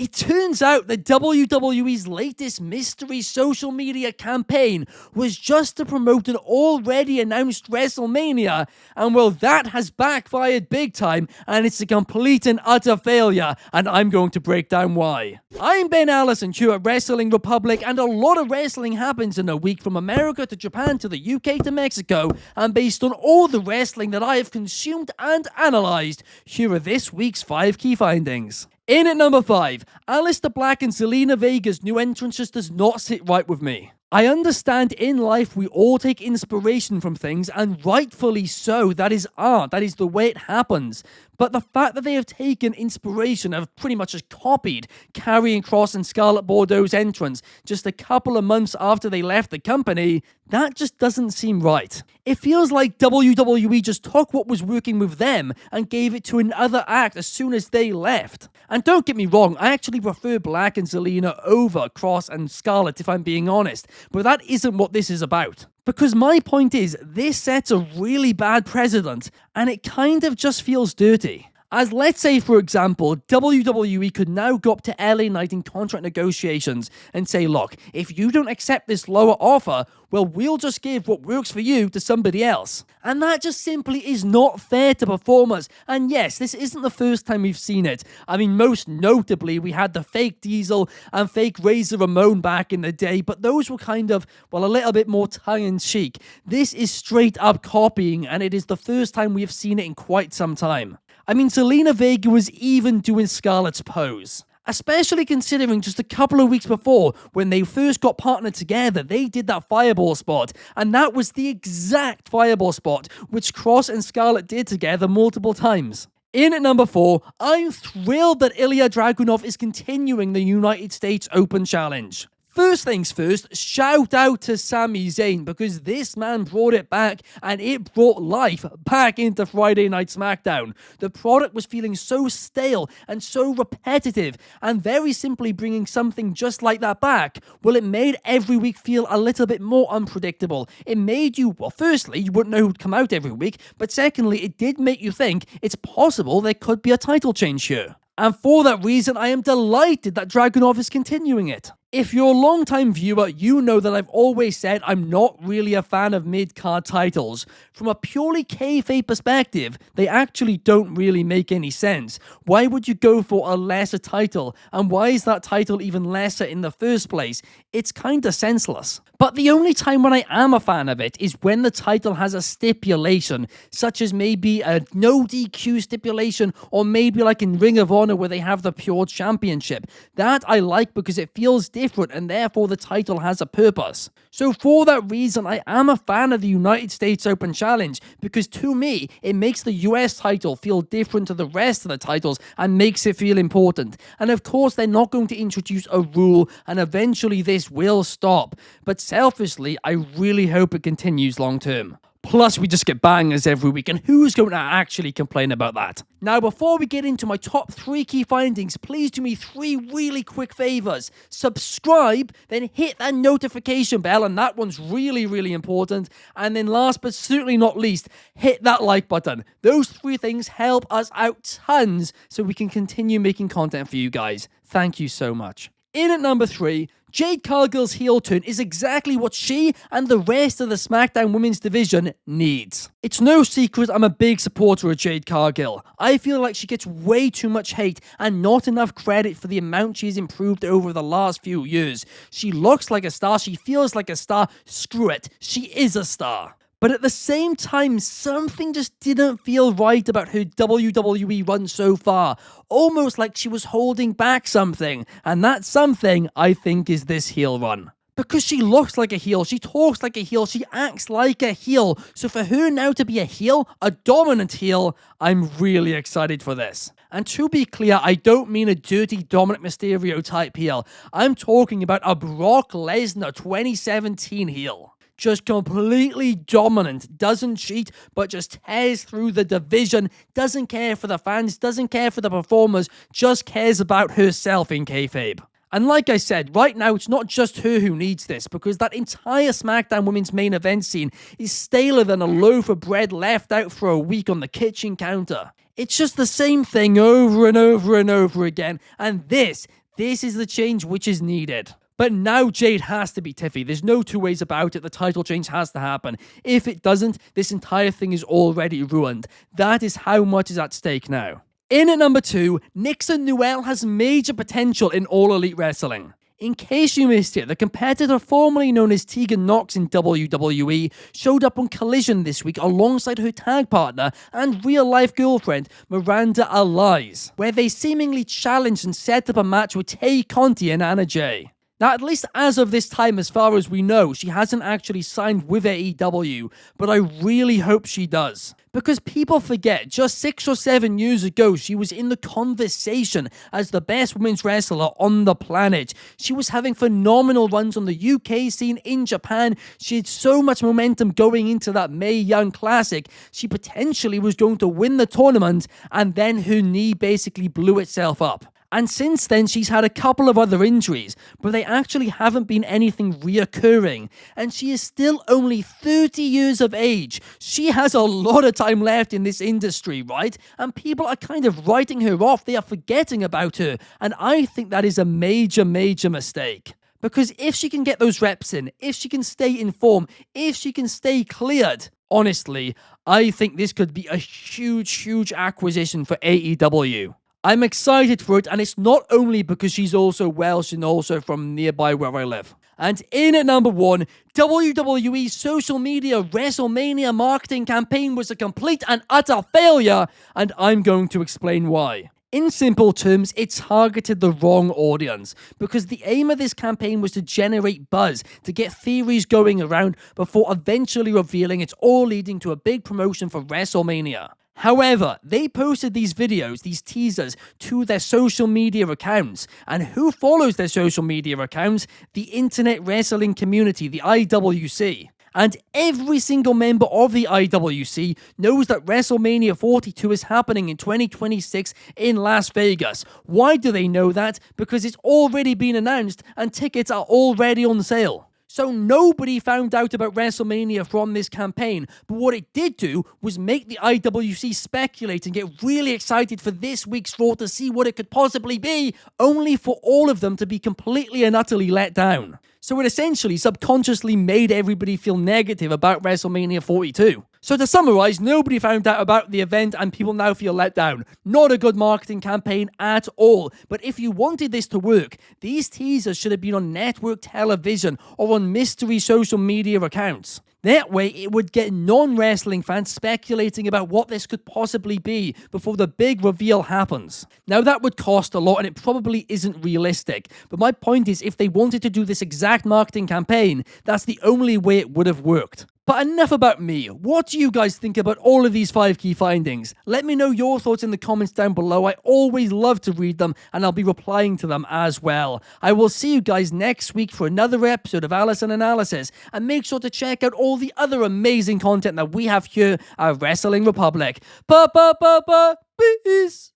It turns out that WWE's latest mystery social media campaign was just to promote an already announced WrestleMania, and well, that has backfired big time, and it's a complete and utter failure, and I'm going to break down why. I'm Ben Allison here at Wrestling Republic, and a lot of wrestling happens in a week from America to Japan to the UK to Mexico, and based on all the wrestling that I have consumed and analysed, here are this week's 5 key findings. In at number 5, Aleister Black and Zelina Vega's new entrance just does not sit right with me. I understand in life we all take inspiration from things, and rightfully so. That is art, that is the way it happens. But the fact that they have taken inspiration, have pretty much just copied Karrion Kross and Scarlett Bordeaux's entrance just a couple of months after they left the company, that just doesn't seem right. It feels like WWE just took what was working with them and gave it to another act as soon as they left. And don't get me wrong, I actually prefer Black and Zelina over Kross and Scarlett if I'm being honest, but that isn't what this is about. Because my point is, this sets a really bad precedent, and it kind of just feels dirty. As let's say, for example, WWE could now go up to LA Knight in contract negotiations and say, look, if you don't accept this lower offer, well, we'll just give what works for you to somebody else. And that just simply is not fair to performers. And yes, this isn't the first time we've seen it. I mean, most notably, we had the fake Diesel and fake Razor Ramon back in the day, but those were kind of, well, a little bit more tongue-in-cheek. This is straight up copying, and it is the first time we have seen it in quite some time. I mean, Zelina Vega was even doing Scarlett's pose. Especially considering just a couple of weeks before, when they first got partnered together, they did that fireball spot, and that was the exact fireball spot which Kross and Scarlett did together multiple times. In at number 4, I'm thrilled that Ilya Dragunov is continuing the United States Open Challenge. First things first, shout out to Sami Zayn, because this man brought it back, and it brought life back into Friday Night SmackDown. The product was feeling so stale and so repetitive, and very simply bringing something just like that back, well, it made every week feel a little bit more unpredictable. It made you, well, firstly, you wouldn't know who'd come out every week, but secondly, it did make you think it's possible there could be a title change here. And for that reason, I am delighted that Dragunov is continuing it. If you're a long-time viewer, you know that I've always said I'm not really a fan of mid-card titles. From a purely kayfabe perspective, they actually don't really make any sense. Why would you go for a lesser title? And why is that title even lesser in the first place? It's kinda senseless. But the only time when I am a fan of it is when the title has a stipulation, such as maybe a no DQ stipulation, or maybe like in Ring of Honor where they have the pure championship. That I like because it feels different, and therefore the title has a purpose. So for that reason, I am a fan of the United States Open Challenge, because to me, it makes the US title feel different to the rest of the titles and makes it feel important. And of course, they're not going to introduce a rule, and eventually this will stop. But selfishly, I really hope it continues long term. Plus, we just get bangers every week, and who's going to actually complain about that? Now, before we get into my top 3 key findings, please do me 3 really quick favors. Subscribe, then hit that notification bell, and that one's really, really important. And then last but certainly not least, hit that like button. Those 3 things help us out tons so we can continue making content for you guys. Thank you so much. In at number 3, Jade Cargill's heel turn is exactly what she and the rest of the SmackDown Women's division needs. It's no secret I'm a big supporter of Jade Cargill. I feel like she gets way too much hate and not enough credit for the amount she's improved over the last few years. She looks like a star, she feels like a star, screw it, she is a star. But at the same time, something just didn't feel right about her WWE run so far. Almost like she was holding back something. And that something, I think, is this heel run. Because she looks like a heel, she talks like a heel, she acts like a heel. So for her now to be a heel, a dominant heel, I'm really excited for this. And to be clear, I don't mean a dirty Dominic Mysterio type heel. I'm talking about a Brock Lesnar 2017 heel. Just completely dominant, doesn't cheat, but just tears through the division, doesn't care for the fans, doesn't care for the performers, just cares about herself in kayfabe. And like I said, right now it's not just her who needs this, because that entire SmackDown Women's main event scene is staler than a loaf of bread left out for a week on the kitchen counter. It's just the same thing over and over and over again, and this This is the change which is needed. But now Jade has to be Tiffy. There's no two ways about it. The title change has to happen. If it doesn't, this entire thing is already ruined. That is how much is at stake now. In at number 2, Nixon Newell has major potential in All Elite Wrestling. In case you missed it, the competitor formerly known as Tegan Nox in WWE showed up on Collision this week alongside her tag partner and real-life girlfriend, Miranda Allison, where they seemingly challenged and set up a match with Tay Conti and Anna Jay. Now, at least as of this time, as far as we know, she hasn't actually signed with AEW, but I really hope she does. Because people forget, just 6 or 7 years ago, she was in the conversation as the best women's wrestler on the planet. She was having phenomenal runs on the UK scene in Japan. She had so much momentum going into that Mae Young Classic. She potentially was going to win the tournament, and then her knee basically blew itself up. And since then, she's had a couple of other injuries, but they actually haven't been anything reoccurring. And she is still only 30 years of age. She has a lot of time left in this industry, right? And people are kind of writing her off. They are forgetting about her. And I think that is a major, major mistake. Because if she can get those reps in, if she can stay in form, if she can stay cleared, honestly, I think this could be a huge, huge acquisition for AEW. I'm excited for it, and it's not only because she's also Welsh and also from nearby where I live. And in at number 1, WWE's social media WrestleMania marketing campaign was a complete and utter failure, and I'm going to explain why. In simple terms, it targeted the wrong audience, because the aim of this campaign was to generate buzz, to get theories going around before eventually revealing it's all leading to a big promotion for WrestleMania. However, they posted these videos, these teasers, to their social media accounts. And who follows their social media accounts? The internet wrestling community, the IWC. And every single member of the IWC knows that WrestleMania 42 is happening in 2026 in Las Vegas. Why do they know that? Because it's already been announced and tickets are already on sale. So nobody found out about WrestleMania from this campaign, but what it did do was make the IWC speculate and get really excited for this week's Raw to see what it could possibly be, only for all of them to be completely and utterly let down. So it essentially subconsciously made everybody feel negative about WrestleMania 42. So to summarize, nobody found out about the event and people now feel let down. Not a good marketing campaign at all. But if you wanted this to work, these teasers should have been on network television or on mystery social media accounts. That way, it would get non-wrestling fans speculating about what this could possibly be before the big reveal happens. Now, that would cost a lot, and it probably isn't realistic. But my point is, if they wanted to do this exact marketing campaign, that's the only way it would have worked. But enough about me. What do you guys think about all of these 5 key findings? Let me know your thoughts in the comments down below. I always love to read them, and I'll be replying to them as well. I will see you guys next week for another episode of Allison Analysis, and make sure to check out all the other amazing content that we have here at Wrestling Republic. Peace!